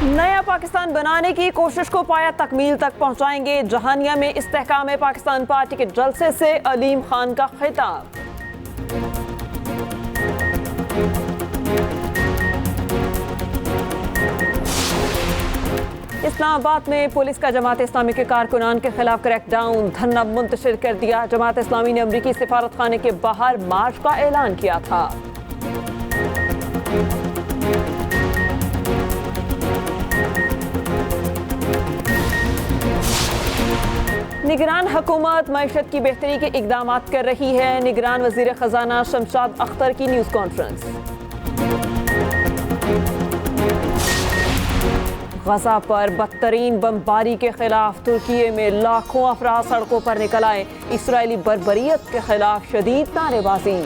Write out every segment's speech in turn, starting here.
नया पाकिस्तान बनाने की कोशिश को पाया तकमील तक पहुंचाएंगे। जहानिया में इस्तेहकाम पाकिस्तान पार्टी के जलसे से अलीम खान का खिताब। इस्लामाबाद में पुलिस का जमात इस्लामी के कारकुनान के खिलाफ क्रैकडाउन, धरना मुंतशिर कर दिया। जमात इस्लामी ने अमरीकी सिफारत खाने के बाहर मार्च का ऐलान किया था। निगरान हुकूमत मईशत की बेहतरी के इकदाम कर रही है। निगरान वजीर खजाना शमशाद अख्तर की न्यूज़ कॉन्फ्रेंस। गजा पर बदतरीन बमबारी के खिलाफ तुर्की में लाखों अफराद सड़कों पर निकल आए। इसराइली बर्बरियत के खिलाफ शदीद नारेबाजी।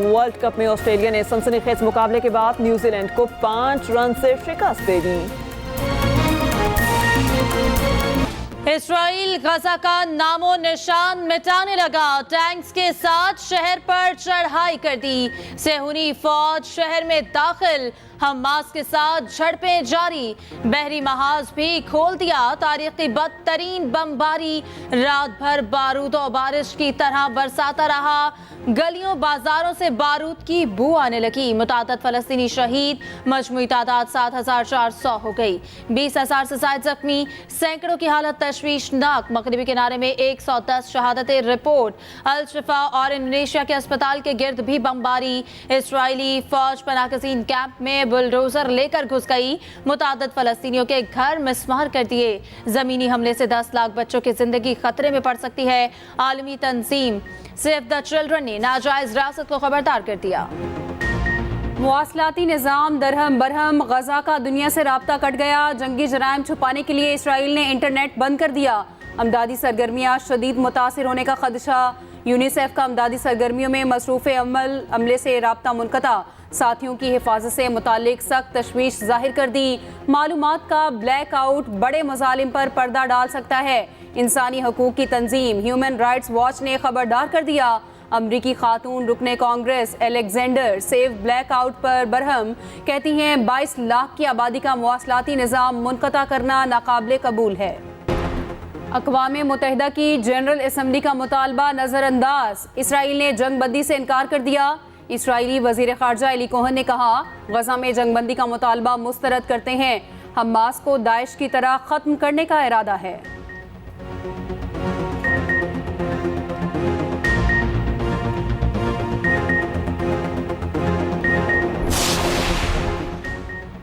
वर्ल्ड कप में ऑस्ट्रेलिया ने सनसनीखेज मुकाबले के बाद न्यूजीलैंड को 5 रन से शिकस्त दे दी। इसराइल गजा का नामो निशान मिटाने लगा। टैंक्स के साथ शहर पर चढ़ाई कर दी। सेहूनी फौज शहर में दाखिल। हमास के साथ झड़पें जारी। बहरी महाज भी खोल दिया। तारीख की बदतरीन बमबारी। रात भर बारूद और बारिश की तरह बरसाता रहा। गलियों बाजारों से बारूद की बू आने लगी। मुतादद फलस्तीनी शहीद। मजमूई तादाद 7,400 हो गई। 20,000 से ज्यादा जख्मी। सैकड़ों की हालत तशवीशनाक। मगरिबी किनारे में 110 शहादतें रिपोर्ट। अल शिफा और इंडोनेशिया के अस्पताल के गिर्द भी बमबारी। इसराइली फौज पनाहगज़ीन कैंप में बुलडोजर लेकर घुस गई। मुतादद फलस्तीनियों के घर मिस्मार कर दिए। जमीनी हमले से 10 लाख बच्चों की जिंदगी खतरे में पड़ सकती है। आलमी तंजीम सेव द चिल्ड्रन ने नाजायज रियासत को खबरदार कर दिया। मुवासलाती निज़ाम दरहम बरहम। गजा का दुनिया से राब्ता कट गया। जंगी जराइम छुपाने के लिए इसराइल ने इंटरनेट बंद कर दिया। अमदादी सरगर्मियाँ शदीद मुतासिर होने का खदशा। यूनिसेफ का अमदादी सरगर्मियों में मसरूफ़ अमले से राब्ता मुनक़ता। साथियों की हिफाजत से मुतालिक सख्त तशवीश जाहिर कर दी। मालूमात का ब्लैक आउट बड़े मजालिम पर पर्दा डाल सकता है। इंसानी हकूक़ की तंजीम ह्यूमन राइट्स वॉच ने खबरदार कर दिया। अमरीकी खातून रुकने Congress Alexander save black out पर बरहम। कहती हैं 22 लाख की आबादी का मुवासलाती निज़ाम मुनक़ता करना नाकाबिले कबूल है। अक़वाम मुत्तहिदा की जनरल असम्बली का मुतालबा नज़रअंदाज। इसराइल ने जंगबंदी से इनकार कर दिया। इसराइली वज़ीर ख़ारजा एली कोहन ने कहा गजा में जंगबंदी का मुतालबा मुस्तरद करते हैं। हमास को दाइश की तरह ख़त्म करने का इरादा है।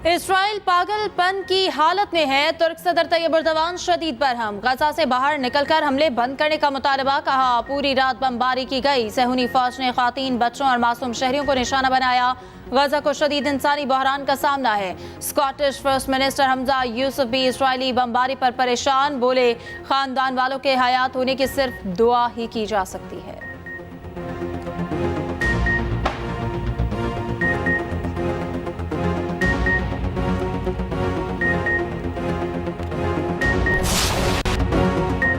इसराइल पागलपन की हालत में है। तुर्क सदर तैयब एर्दोगान शदीद बरहम। गजा से बाहर निकलकर हमले बंद करने का मुतालबा। कहा पूरी रात बमबारी की गई। सेहूनी फौज ने खातीन बच्चों और मासूम शहरियों को निशाना बनाया। गजा को शदीद इंसानी बहरान का सामना है। Scottish first minister Hamza Yusuf भी इसराइली बमबारी पर परेशान। बोले खानदान वालों के हयात होने की सिर्फ दुआ ही की जा सकती है।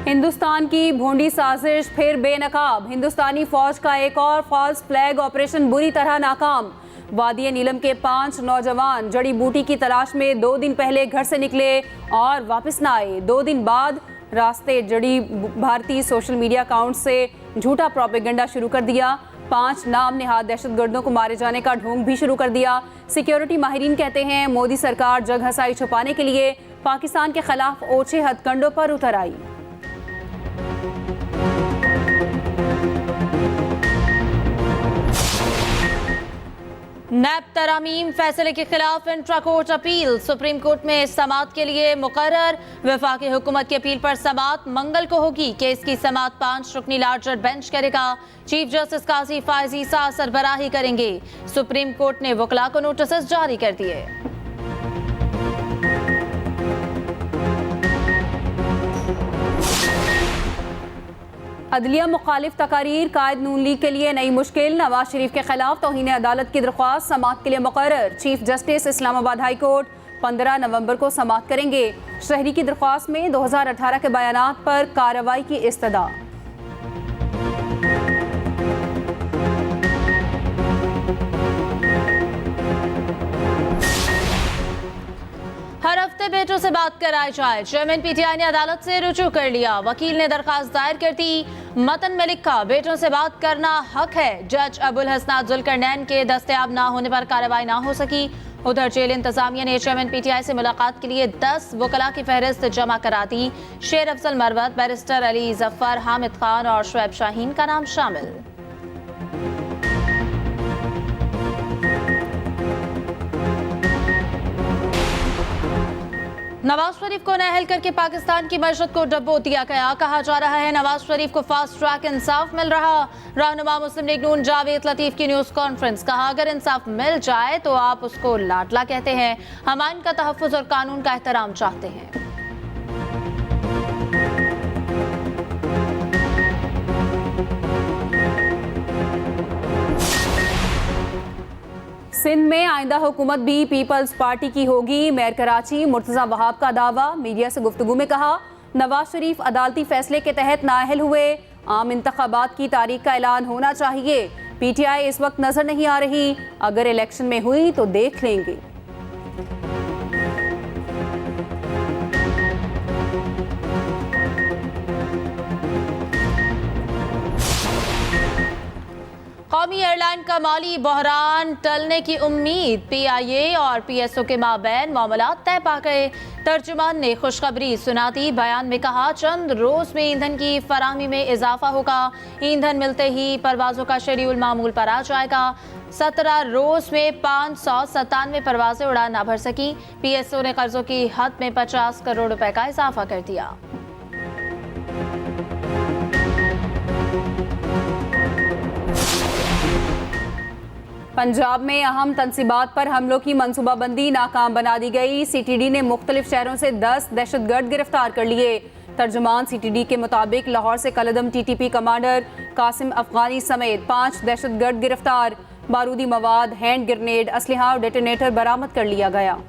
हिंदुस्तान की भोंडी साजिश फिर बेनकाब। हिंदुस्तानी फौज का एक और फॉल्स फ्लैग ऑपरेशन बुरी तरह नाकाम। वादी नीलम के 5 नौजवान जड़ी बूटी की तलाश में 2 दिन पहले घर से निकले और वापस न आए। 2 दिन बाद रास्ते जड़ी भारतीय सोशल मीडिया अकाउंट से झूठा प्रोपेगेंडा शुरू कर दिया। 5 नाम नेहाद दहशतगर्दों को मारे जाने का ढोंग भी शुरू कर दिया। सिक्योरिटी माहिरीन कहते हैं मोदी सरकार जग हसाई छुपाने के लिए पाकिस्तान के खिलाफ ओछे हथकंडों पर उतर आई। नैब तरामीम फैसले के खिलाफ intra court appeal. Supreme court में समाअत के लिए मुकर्रर। वफाकी हुकूमत की अपील पर समाअत मंगल को होगी। केस की समाअत 5 रुकनी लार्जर बेंच करेगा। चीफ जस्टिस काजी फायज ईसा सरबराही करेंगे। सुप्रीम कोर्ट ने वकला को नोटिस जारी कर दिए। अदलिया मुखालिफ तकारीर कायद नून लीग के लिए नई मुश्किल। नवाज शरीफ के खिलाफ तौहीन अदालत की दरख्वास्त समाअत के लिए मुकर्रर। Chief justice Islamabad high court 15 नवंबर को समाअत करेंगे। शहरी की दरख्वास्त में 2018 के बयानात पर कार्रवाई की इस्तदा। बेटों से बात कराई जाए। चेयरमैन पीटीआई ने अदालत से रुजू कर लिया। वकील ने दरखास्त दायर कर दी। मतन में लिखा, बेटों से बात करना हक है। जज अबुल हसनात जुल्करनैन के दस्तयाब ना होने पर कार्रवाई ना हो सकी। उधर जेल इंतजामिया ने चेयरमैन पीटीआई से मुलाकात के लिए 10 वकला की फहरिस्त जमा करा दी। शेर अफजल मरवत, बैरिस्टर अली जफर, हामिद खान और शुएब शाहीन का नाम शामिल। नवाज शरीफ को नाअहल करके पाकिस्तान की मस्जिद को डब्बो दिया गया। कहा जा रहा है नवाज शरीफ को फास्ट ट्रैक इंसाफ मिल रहा। रहनुमा मुस्लिम लीग नून जावेद लतीफ की न्यूज कॉन्फ्रेंस। कहा, अगर इंसाफ मिल जाए तो आप उसको लाडला कहते हैं, हम आइन का तहफ्फुज और कानून का एहतराम चाहते हैं। सिंध में आइंदा हुकूमत भी पीपल्स पार्टी की होगी। मेयर कराची मुर्तजा वहाब का दावा। मीडिया से गुफ्तगू में कहा, नवाज शरीफ अदालती फैसले के तहत नाअहल हुए। आम इंतखाबात की तारीख का ऐलान होना चाहिए। पीटीआई इस वक्त नजर नहीं आ रही, अगर इलेक्शन में हुई तो देख लेंगे। कौमी एयरलाइन का माली बहरान टलने की उम्मीद। पीआईए और पीएसओ के माबैन मामलात तय पा गए। तर्जुमान ने खुशखबरी सुना दी। बयान में कहा, चंद रोज में ईंधन की फराहमी में इजाफा होगा। ईंधन मिलते ही परवाजों का शेड्यूल मामूल पर आ जाएगा। 17 रोज में 597 परवाजें उड़ान ना भर सकी। पीएसओ ने कर्जों की हद में 50 करोड़ रुपए का इजाफा कर दिया। पंजाब में अहम तनसीबात पर हमलों की मनसूबाबंदी नाकाम बना दी गई। सीटीडी ने मुख्तलिफ शहरों से 10 दहशतगर्द गिरफ्तार कर लिए। तर्जुमान सीटीडी के मुताबिक लाहौर से कलदम टीटीपी कमांडर कासिम अफगानी समेत 5 दहशतगर्द गिरफ्तार। बारूदी मवाद, हैंड ग्रेनेड, असलहा और डेटोनेटर बरामद कर लिया गया।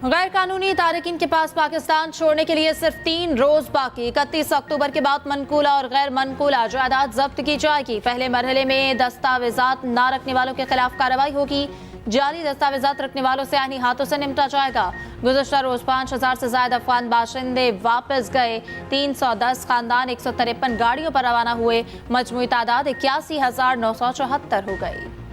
गैर कानूनी तारकिन के पास पाकिस्तान छोड़ने के लिए सिर्फ 3 रोज बाकी। 31 अक्टूबर के बाद मनकूला और गैर मनकूला जायदाद जब्त की जाएगी। पहले मरहले में दस्तावेजात न रखने वालों के खिलाफ कार्रवाई होगी। जाली दस्तावेजात रखने वालों से आईनी हाथों से निपटा जाएगा। गुज़श्ता रोज 5000 से ज्यादा अफगान बाशिंदे वापस गए। 310 खानदान 153 गाड़ियों पर रवाना हुए। मजमूई तादाद 81,974 हो गई।